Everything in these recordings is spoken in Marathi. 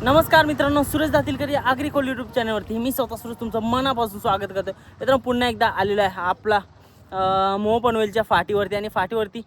नमस्कार मित्रांनो, सुरेश दातीलकर या ॲग्रिकॉल यूट्यूब चॅनलवरती मी स्वतः सुरेश तुमचं मनापासून स्वागत करतो. मित्रांनो, पुन्हा एकदा आलेलो आहे आपला मोह पनवेलच्या फाटीवरती. आणि फाटीवरती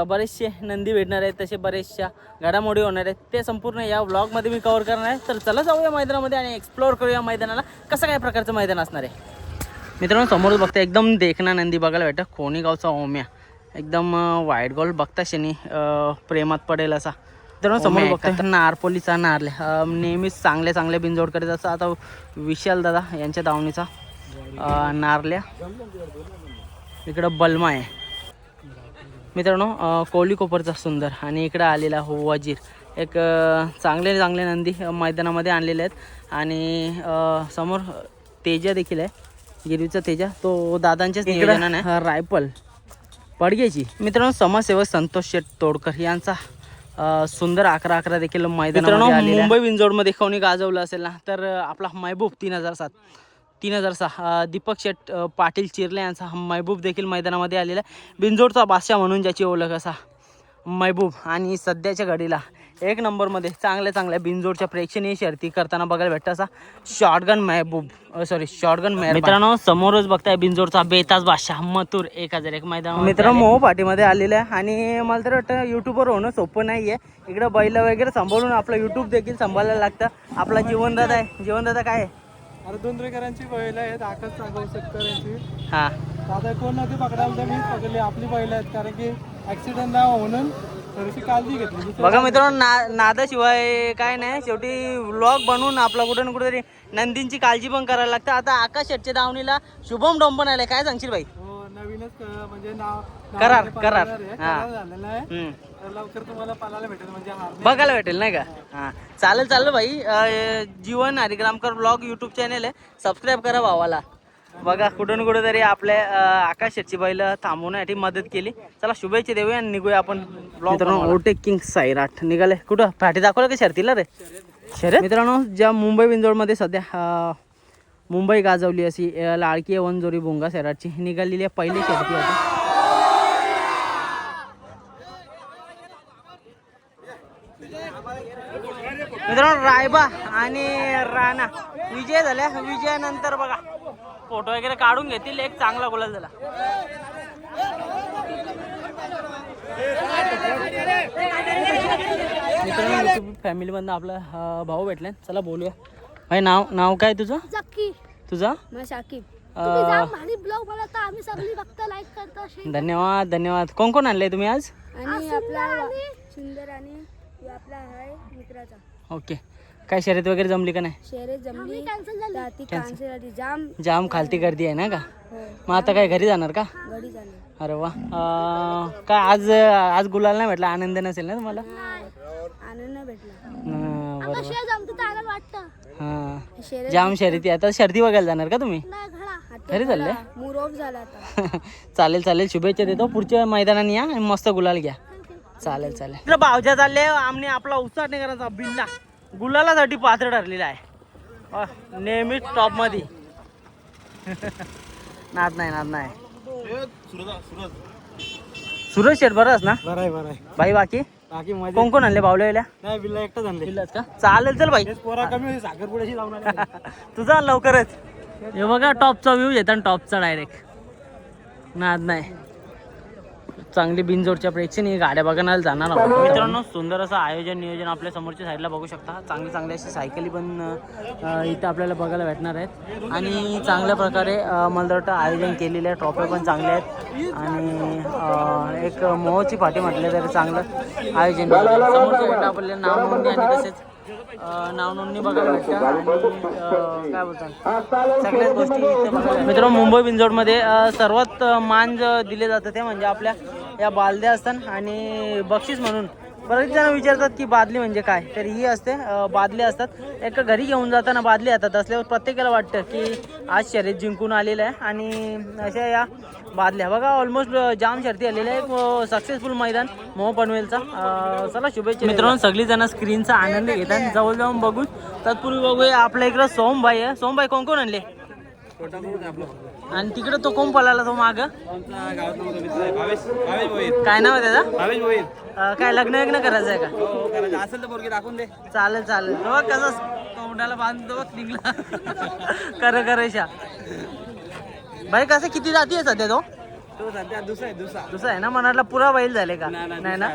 बरेचसे नंदी भेटणार आहेत, तसे बरेचशा घडामोडी होणार आहेत. ते संपूर्ण या व्लॉगमध्ये मी कव्हर करणार आहे. तर चला जाऊया मैदानामध्ये आणि एक्सप्लोअर करूया मैदानाला, कसं काय प्रकारचं मैदान असणार आहे. मित्रांनो, समोरच बघता एकदम देखणा नंदी बघायला भेटतं. खोणी गावचा ओम्या, एकदम व्हाईट गोल्ड बघता शनी प्रेमात पडेल असा. मित्रांनो, समोर बघता नारपोलीचा नारले नेहमीच चांगले बिनजोड करत असं. आता विशाल दादा यांच्या दावणीचा नारल्या, इकडं बलमा आहे. मित्रांनो, कोली कोपरचा सुंदर आणि इकडं आलेला हो वजीर. एक चांगले नंदी मैदानामध्ये आणलेले आहेत. आणि समोर तेजा देखील आहे, गिरवीचा तेजा, तो दादांच्याच नियोजनाने रायफल पडग्याची. मित्रांनो, समाजसेवक संतोष शेठ तोडकर यांचा सुंदर 11-11 देखील मैदानामध्ये मुंबई विंजोडमध्ये कोणी गाजवलं असेल ना, तर आपला महबूब 3006 दीपक शेठ पाटील चिरले यांचा महबूब देखील मैदानामध्ये आलेला आहे. बिंजोडचा बादशाह म्हणून ज्याची ओळख असा महबूब. आणि सध्याच्या घडीला एक नंबरमध्ये चांगल्या बिंजोडच्या प्रेक्षणीय शर्ती करताना बघायला भेटतं असा शॉटगन मेहर. मित्रांनो, समोरच बघताय बिंजोडचा बेताज बादशाह मथुर 1001 मैदान. मित्रांनो, मोह पाठीमध्ये आलेला आहे. आणि मला तर वाटतं यूट्यूबवर होणं सोपं नाही आहे. इकडं बैल वगैरे सांभाळून आपलं यूट्यूब देखील सांभाळायला लागतं. आपला जीवनदादा आहे. जीवनदादा काय आहे? अरे दोंदरेकरांची बैल आहेत, आकाश सागव शेतकऱ्यांची. हां, आता कोण नदी पकडायला तर मीच पकडली, आपली बैल आहेत. कारण की ऍक्सिडेंट नाही म्हणून थोडीशी काळजी घेतली. बघा मित्रांनो, नादाशिवाय काय नाही. शेवटी व्लॉग बनवून आपला कुठे ना कुठेतरी नंदींची काळजी पण करायला लागतं. आता आकाश शेटच्या दावणीला शुभम डोंबन आले, काय सांगशील भाई? हो, नवीनच म्हणजे नाव करार झालेला आहे. लवकर तुम्हाला पालायला भेटेल, म्हणजे बघायला भेटेल नाही का? हां, चालेल भाई. जीवन हरिग्रामकर ब्लॉग यूट्यूब चॅनल आहे, सबस्क्राईब करा भावाला. बघा, कुठून कुठेतरी आपल्या आकाश शेटची बैल थांबवण्यासाठी मदत केली. चला, शुभेच्छा देऊया आणि निघूया आपण ब्लॉग. ओटेक किंग साईराट निघाले. कुठं फाटी दाखवलं का शर्तीला रे? शर्यत. मित्रांनो, ज्या मुंबई विंजोडमध्ये सध्या मुंबई गाजवली अशी लाडकी वनजोरी भुंगा सैराटची निघालेली आहे पहिली शर्ती होती. मित्रांनो, रायबा आणि राणा विजय झाल्या. विजयानंतर बघा फोटो वगैरे काढून घेतील. एक चांगला गुलाल झाला. मित्रांनो, फॅमिलीमधनं आपला भाऊ भेटला. चला बोलूया. भाई, नाव काय तुझं? तुझं? धन्यवाद. कोण आणले तुम्ही आज? ओके. काय शर्यत वगैरे जमली का नाही? शर्यत जमली, जाम खालती गर्दी आहे ना का? मग आता काय घरी जाणार का? घरी जाणार. अरे वा. काय आज गुलाल नाही भेटला, आनंद नसेल ना तुम्हाला? आनंद नाही भेटला. हा, जाम शर्यती. आता शर्ती बघायला जाणार का तुम्ही? घरी चालले? मूड ऑफ झाला आता. चालेल. शुभेच्छा देतो. पुढच्या मैदानाने या आणि मस्त गुलाल घ्या. चालेल. भावच्या चालले आम्ही आपला उत्साह करायचा बिल्ला गुलालासाठी पात्र ठरलेला आहे. नेहमीच टॉप मध्ये. नाद नाही. सुरेश शेठ बरंच ना? बरं आहे भाई. बाकी कोण आणले बावल्या? नाही, बिल्ला एकटाच आणले. का? चालेल, चल भाई. पोरा कमी होती, साखरपुड्याशी जाऊन आले. तुझा लवकरच. हे बघा, टॉपचा व्ह्यू येतात, टॉपचा डायरेक्ट. नाद नाही. चांगली बिनजोडच्या प्रेक्षणीय गाड्या बघायला जाणार आहोत. मित्रांनो, सुंदर असं आयोजन नियोजन आपल्या समोरच्या साईडला बघू शकता. चांगली अशी सायकली पण इथं आपल्याला बघायला भेटणार आहेत. आणि चांगल्या प्रकारे मला वाटतं आयोजन केलेले आहे. ट्रॉफी पण चांगल्या आहेत. आणि एक मोहची पाठी म्हटलं तरी चांगलं आयोजन. समोरच्या साईडला आपल्याला नाव नोंदणी आणि तसेच नाव नोंदणी बघायला भेटतं. आणि काय बोलतात, सगळ्याच गोष्टी मित्रांनो, मुंबई बिंजोडमध्ये सर्वात मान दिले जातं ते म्हणजे आपल्या या बालद्या असतात. आणि बक्षीस म्हणून बरेच जण विचारतात की बादली म्हणजे काय, तर ही असते बादली असतात. एक घरी घेऊन जाताना बादली येतात असल्यावर प्रत्येकाला वाटतं की आज शर्यत जिंकून आलेलं आहे. आणि अशा या बादल्या बघा, ऑलमोस्ट जाम शर्ती आलेल्या आहे. सक्सेसफुल मैदान मोह पनवेलचा. चला, शुभेच्छा मित्रांनो. सगळी जण स्क्रीनचा आनंद घेतात. जवळ जाऊन बघून तत्पूर्वी बघूया आपल्या इकडं सोमभाई आहे. सोमभाई, कोण आणले? आणि तिकडे तो कोण पळाला तो माग काय नाव आहे त्याचा? काय लग्न करायचं आहे का? असेल तर पोरगी दाखवून दे. चालेल चालेल बघ कसं तोंडाला बांधतो बघ निघला करेशा. भाई कसं किती जाती आहे सध्या तो? तो सध्या दुसरा आहे ना मनातला पुरा बैल झाले का? नाही ना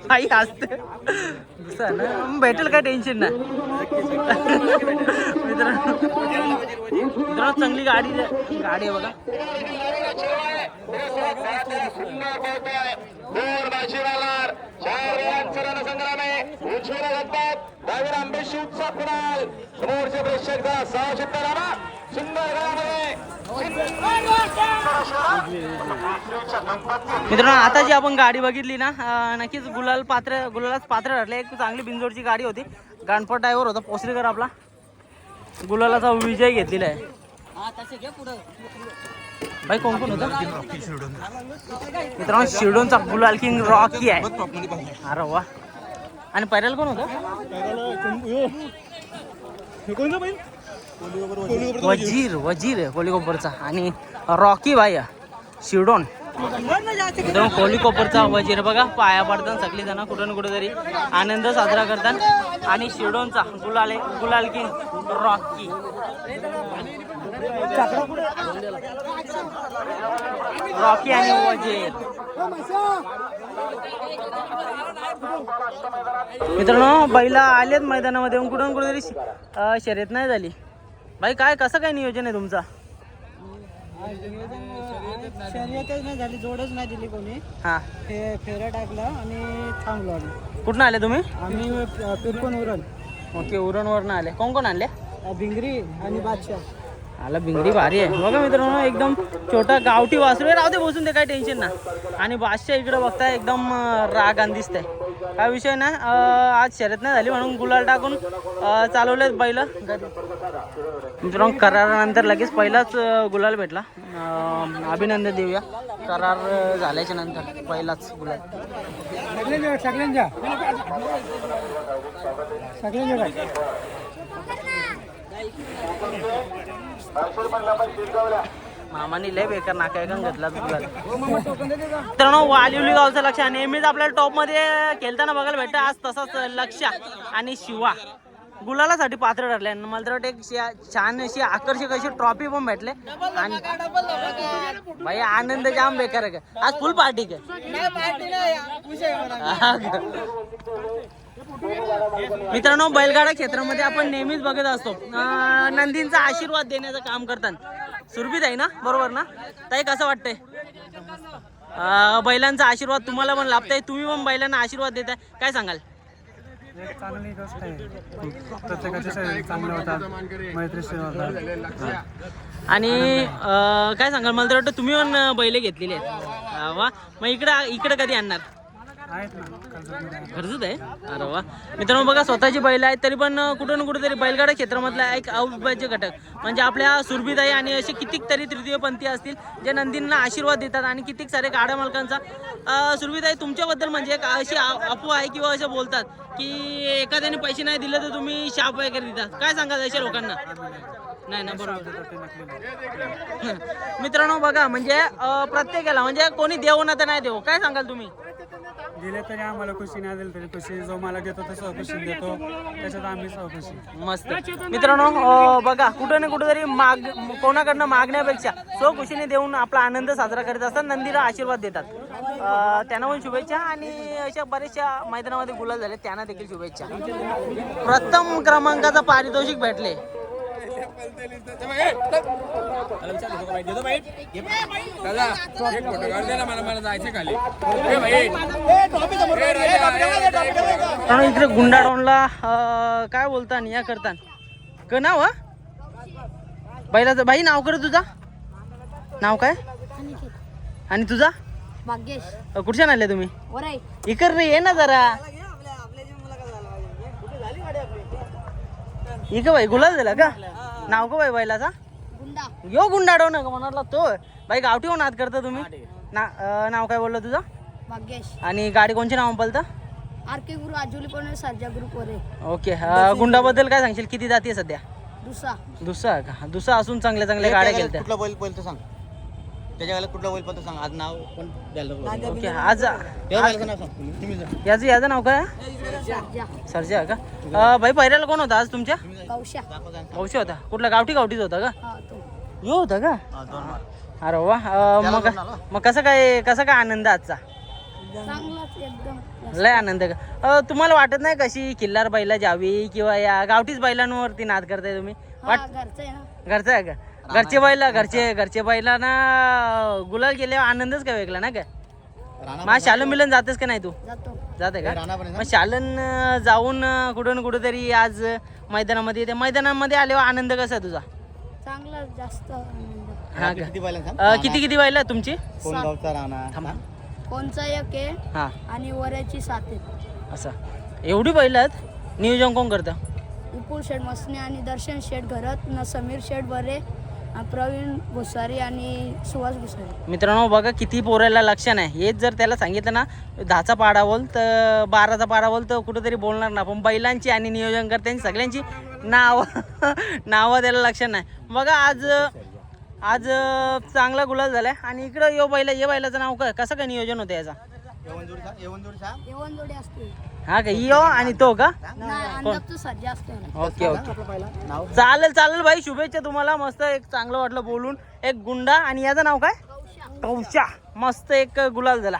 भाई असते दुसरा आहे ना भेटेल काय टेन्शन नाही. मित्रांनो चांगली गाडी आहे बघा. मित्रांनो आता जी आपण गाडी बघितली ना नक्कीच गुलालाच पात्र ठरले. एक चांगली बिंजोडची गाडी होती. गणपत ड्रायव्हर होता पोसरीकर आपला. गुलालाचा विजय घेतलेला आहे. भाई कोण होता? मित्रांनो शिरडोनचा गुलाल किंग रॉकी आहे. अरे वा. आणि पैराला कोण होतं? वजीर कोलीकोपरचा आणि रॉकी भाई शिरडोन. मित्रांनो कोलीकोपरचा वजीर बघा पाया पडतात सगळी जण कुठे तरी आनंद साजरा करतात. आणि शिरडोनचा गुलाल किंग रॉकी. रॉकी आणि वजीर. मित्रांनो बैला आलेत मैदानामध्ये कुठून तरी शर्यत नाही झाली. भाई काय कसं काय नियोजन आहे तुमचा? शर्यतच नाही झाली, जोडच नाही दिली कोणी. हा फेरा टाकला आणि थांबलो आम्ही. कुठून आले तुम्ही? आम्ही पिरकोन उरण. ओके उरणवरनं आले. कोण आणले? भिंगरी आणि बादशाह. आला भिंगरी भारी आहे बघा मित्रांनो. एकदम छोटा गावठी वासरू आहे. राहू दे बसून ते काय टेन्शन ना. आणि बादशाह इकडे बघताय एकदम रागान दिसतंय. काय विषय ना आज शर्यत नाही झाली म्हणून गुलाल टाकून चालवलेत बैल. मित्रांनो करारानंतर लगेच पहिलाच गुलाल भेटला. अभिनंदन देऊया. करार झाल्याच्या नंतर पहिलाच गुलाल. मामानी लय बेकार नाका घेतला गुलाल. मित्रांनो वालिवली गावचं लक्ष नेहमीच आपल्याला टॉप मध्ये खेळताना बघायला भेटतं. आज तसाच लक्ष आणि शिवा गुलालासाठी पात्र ठरले. मला तर वाटतं एक छान अशी आकर्षक अशी ट्रॉफी पण भेटले. आणि भाई आनंद जाम बेकार आहे का आज फुल पार्टी का? मित्रांनो बैलगाडा क्षेत्रामध्ये आपण नेहमीच बघत असतो नंदींचा आशीर्वाद देण्याचं काम करतात सुरभीत आहे ना बरोबर ना ताई? कसं वाटतंय बैलांचा आशीर्वाद तुम्हाला पण लाभताय? तुम्ही पण बैलांना आशीर्वाद देताय काय सांगाल? चांगली गोष्ट आहे. प्रत्येकाचे शरीर चांगले होतात, मैत्रीशीर होतात. आणि काय सांगाल? मला तर वाटतं तुम्ही पण बैल घेतलेले आहेत. वा मग इकडे कधी आणणार? गरजूत आहे. अरे वा. मित्रांनो बघा स्वतःची बैल आहेत तरी पण कुठेतरी बैलगाडा क्षेत्रामधला एक अविभाज्य घटक म्हणजे आपल्या सुरभीताई आणि असे कितीक तरी तृतीयपंथी असतील जे नंदींना आशीर्वाद देतात. आणि कितीक सारे गाड्या मालकांचा सुरभीताई तुमच्याबद्दल म्हणजे एक अशी अफवा आहे किंवा असं बोलतात की एखाद्याने पैसे नाही दिले तर तुम्ही शाप वगैरे देतात. काय सांगाल अशा लोकांना? नाही ना बरोबर. मित्रांनो बघा म्हणजे प्रत्येकाला म्हणजे कोणी देऊ ना तर नाही देऊ. काय सांगाल तुम्ही? दिले तरी आम्हाला खुशी, नाही दिली तरी खुशी. जो मला देतो तसं खुशी देतो, त्याच्यात आम्ही खुशी. मस्त. मित्रांनो बघा कुठेतरी कोणाकडनं मागण्यापेक्षा खुशीने देऊन आपला आनंद साजरा करत असतात. नंदीला आशीर्वाद देतात. त्यांना पण शुभेच्छा. आणि अशा बऱ्याचशा मैदानामध्ये गुलाल झाले त्यांना देखील शुभेच्छा. प्रथम क्रमांकाचा पारितोषिक भेटले. इकडे गुंडाडोनला काय बोलता या करता क नाव बैलाचं? बाई नाव कर तुझा नाव काय? आणि तुझा? भाग्येश. कुठच्या आले तुम्ही? वराई. इकडे रे ये ना जरा. इक बाई गुलाल झाला का? नाव का बाई बैलाचा? गुंडा. यो गुंडाडो ना म्हणाला तो बाई. गावठी होऊन हात करता तुम्ही? नाव काय बोललं तुझं? भाग्येश. आणि गाडी कोणची नाव पलतं? आर के गुरु आजुली कोण सर्जा गुरु कोरे. ओके. गुंडाबद्दल काय सांगशील? किती जाती सध्या? दुसा दुसरा का दुसरा असून चांगल्या चांगल्या गाड्या गेल्या कुठला बैल पळतो सांग, त्याच्या गाड्यात कुठला बैल पळतो सांग, आज नाव पण द्यायला लागलो. ओके आज त्या बैलाचं नाव सांग तुम्ही जा. याचं नाव काय सर्जा सरजा का भाई पहिल्याला कोण होता आज तुमच्या कौशा दाखव जा. औषध होता कुठला गावठीच होता का हा तो यो होता का हा, दोन मार. अरे वा मग कसं काय आनंद आजचा चांगलाच एकदम लय आनंद का तुम्हाला वाटत नाही कशी किल्लार बैला जावी किंवा या गावठीच बैलांवरती नाद करताय तुम्ही हा घरचं आहे ना घरचं आहे का घरचे बैला ना गुलाल गेल्यावर आनंदच काय वेगळा ना काय राणा मग शालन मिलन जातेस का नाही तू जातो जाते का राणा पण आहे मग शालन जाऊन कुठून कुठेतरी आज मैदानामध्ये त्या मैदानामध्ये आल्यावर आनंद कसा आहे तुझा चांगला जास्त आनंद. हा ना. का किती बैलांचं सांग? किती बैल आहे तुमची कोण गावचा राणा थांबा. कोणचा एक आहे हा आणि वऱ्याची 7 आहेत. असं एवढी बैल आहेत नियोजन कोण करतं विपुल शेठ मसने आणि दर्शन शेठ घरत न समीर शेठ बरे प्रवीण भुसारी आणि सुहास भुसारी. मित्रांनो बघा किती पोरायला लक्ष नाही हेच जर त्याला सांगितलं ना 10चा पाडा बोल तर 12चा पाडा बोल तर कुठेतरी बोलणार ना पण बैलांची आणि नियोजन करत्यांची सगळ्यांची नावं त्याला लक्ष नाही बघा आज चांगला गुलाल झालाय आणि इकडं ये बैलाचं नाव काय कसं काय नियोजन होतं याचा येऊन सांग. येवन जोडी असते हा का यो आणि तो का नाही अंदाजचं सर्जा असतो ना. ओके आपलं पहिला नाव चालेल भाई शुभेच्छा तुम्हाला मस्त एक चांगलं वाटलं बोलून एक गुंडा आणि याचं नाव काय कौशा मस्त एक गुलाल झाला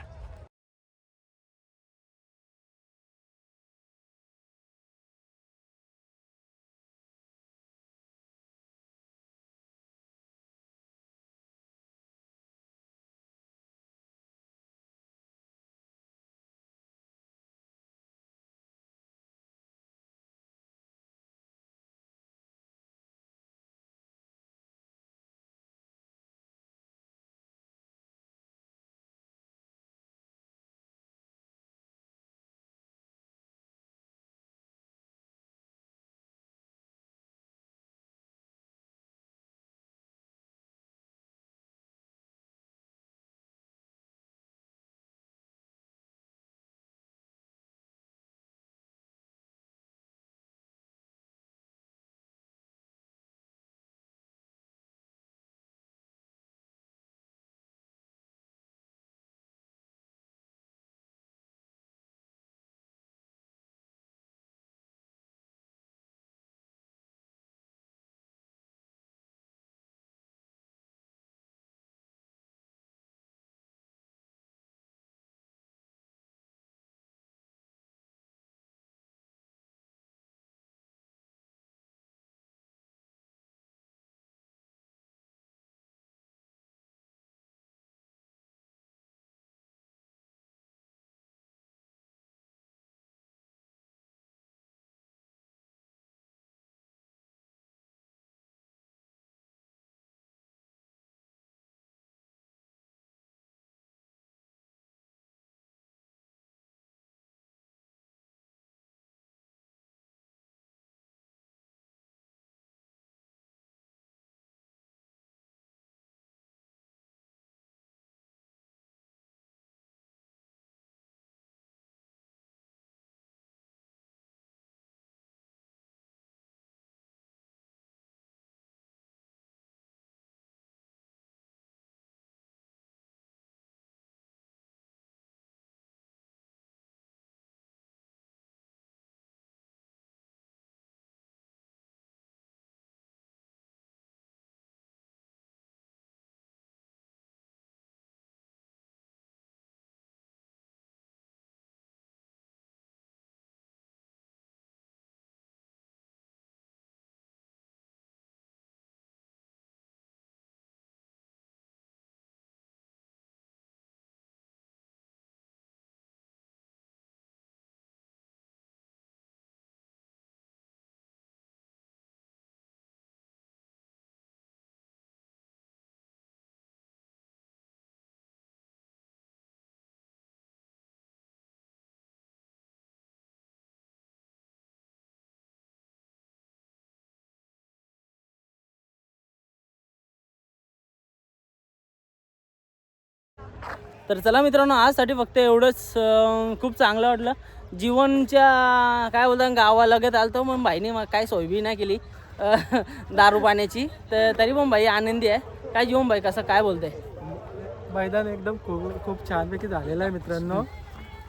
तर चला मित्रांनो आजसाठी फक्त एवढंच खूप चांगलं वाटलं जीवनच्या काय बोलतात गावालगत आलतो मग भाईने काय सोय बी नाही केली दारू पाण्याची, तर तरी पण भाई आनंदी आहे. काय जीवन भाई कसं काय बोलतंय? मैदान एकदम खूप छानपैकी झालेलं आहे मित्रांनो,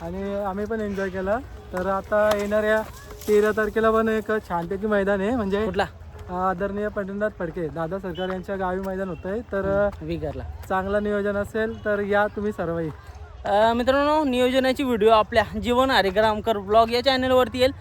आणि आम्ही पण एन्जॉय केला. तर आता येणाऱ्या 13 तारखेला पण एक छानपैकी मैदान आहे, म्हणजे कुठला? आदरणीय पंढरीनाथ फडके दादा सरकार यांच्या गावी मैदान होत आहे. तर विगरला चांगलं नियोजन असेल तर या तुम्ही सर्वही. मित्रांनो, नियोजनाची व्हिडिओ आपल्या जीवन हरिग्रामकर ब्लॉग या चॅनलवरती येईल.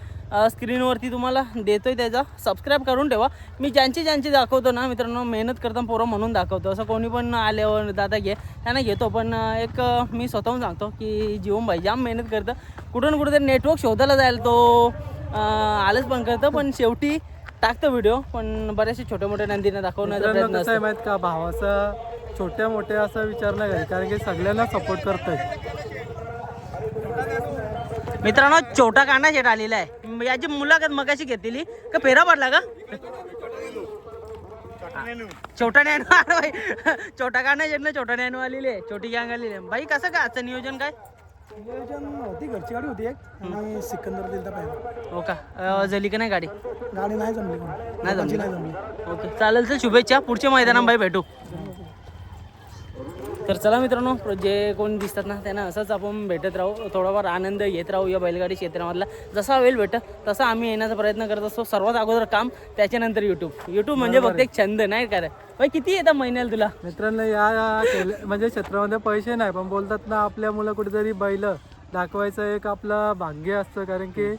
स्क्रीनवरती तुम्हाला देतोय, त्याचा सबस्क्राईब करून ठेवा. मी ज्यांचे दाखवतो ना मित्रांनो, मेहनत करता पोरं म्हणून दाखवतो. असं कोणी पण आल्यावर दादा घे त्यांना घेतो, पण एक मी स्वतःहून सांगतो की जीवन भाई जाम मेहनत करतं. कुठं कुठेतरी नेटवर्क शोधायला जायला तो आलंच पण करतं, पण शेवटी टाकतो व्हिडिओ. पण बरेचसे छोट्या मोठ्या नंदीने दाखवण्याचा प्रयत्न कसं आहे असतो. माहीत का, भावाचा छोट्या मोठ्या असा विचार नाही करेल, कारण की सगळ्यांना सपोर्ट करतोय. मित्रांनो, छोटा कांदा शेट आलेला आहे. याची मुलाखत मगाशी घेतलेली का फेरा पडला का? छोटा नॅनो छोटा कांदा शेट ना, छोटा नॅनो आलेली आहे, छोटी गँग आलेली आहे. भाई कसं काय आजचं नियोजन काय? नियोजन होती, घरची गाडी होती एक, आणि सिकंदर दिलता पहिला. हो का? जली का नाही गाडी? गाडी नाही जमली, नाही जमली. ओके, चालेल. तर शुभेच्छा. पुढच्या मैदानात भाई भेटू. तर चला मित्रांनो, जे कोण दिसतात ना त्यांना असंच आपण भेटत राहू, थोडाफार आनंद घेत राहू या बैलगाडी क्षेत्रामधला. जसा वेळ भेटत तसा आम्ही येण्याचा प्रयत्न करत असतो. सर्वात अगोदर काम, त्याच्यानंतर यूट्यूब म्हणजे फक्त एक छंद नाही का रे भाई? किती येतं महिन्याला तुला? मित्रांनो, म्हणजे क्षेत्रामध्ये पैसे नाही, पण बोलतात ना, आपल्या मुलं कुठेतरी बैल दाखवायचं एक आपलं भाग्य असतं, कारण की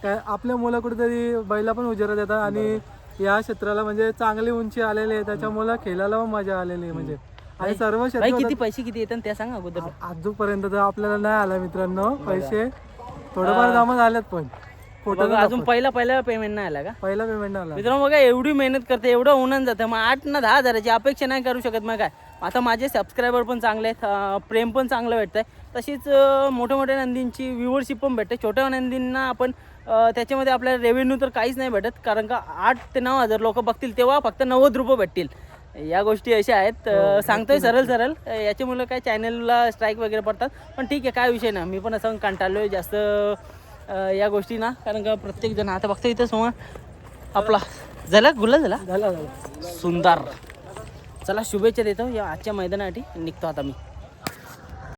आपल्या मुलं कुठेतरी बैला पण उजेरात येतात, आणि या क्षेत्राला म्हणजे चांगली उंची आलेली आहे, त्याच्यामुळं खेळायला पण मजा आलेली आहे. म्हणजे आणि सर्व भाई क्षेत्र किती पैसे किती येतात त्या सांग अगोदर. अजूनपर्यंत तर आपल्याला नाही आला मित्रांनो पैसे, थोडंफार जमा झालेत, पण फोटो अजून पहिला पेमेंट नाही आला का? पहिला पेमेंट नाही आला. मित्रांनो बघा, एवढी मेहनत करते, एवढं उन्हान जातं, मग 8 ना 10 हजाराची अपेक्षा नाही करू शकत. मग काय, आता माझे सबस्क्रायबर पण चांगले आहेत, प्रेम पण चांगलं भेटतं आहे, तशीच मोठ्या मोठ्या नंदींची व्ह्यूवरशिप पण भेटते. छोट्या नंदींना आपण त्याच्यामध्ये आपल्याला रेव्हेन्यू तर काहीच नाही भेटत, कारण का 8 ते 9 हजार लोक बघतील तेव्हा फक्त 90 रुपये भेटतील. या गोष्टी अशा आहेत. सांगतोय सरळ याच्यामुळे काय चॅनलला स्ट्राईक वगैरे पडतात, पण ठीक आहे, काय विषय नाही. मी पण असं कंटाळलोय जास्त या गोष्टी ना, कारण का प्रत्येक जण आता बघतो इथं समोर आपला झाला गुलाल झाला सुंदर. चला शुभेच्छा देतो या आजच्या मैदानासाठी. निघतो आता मी.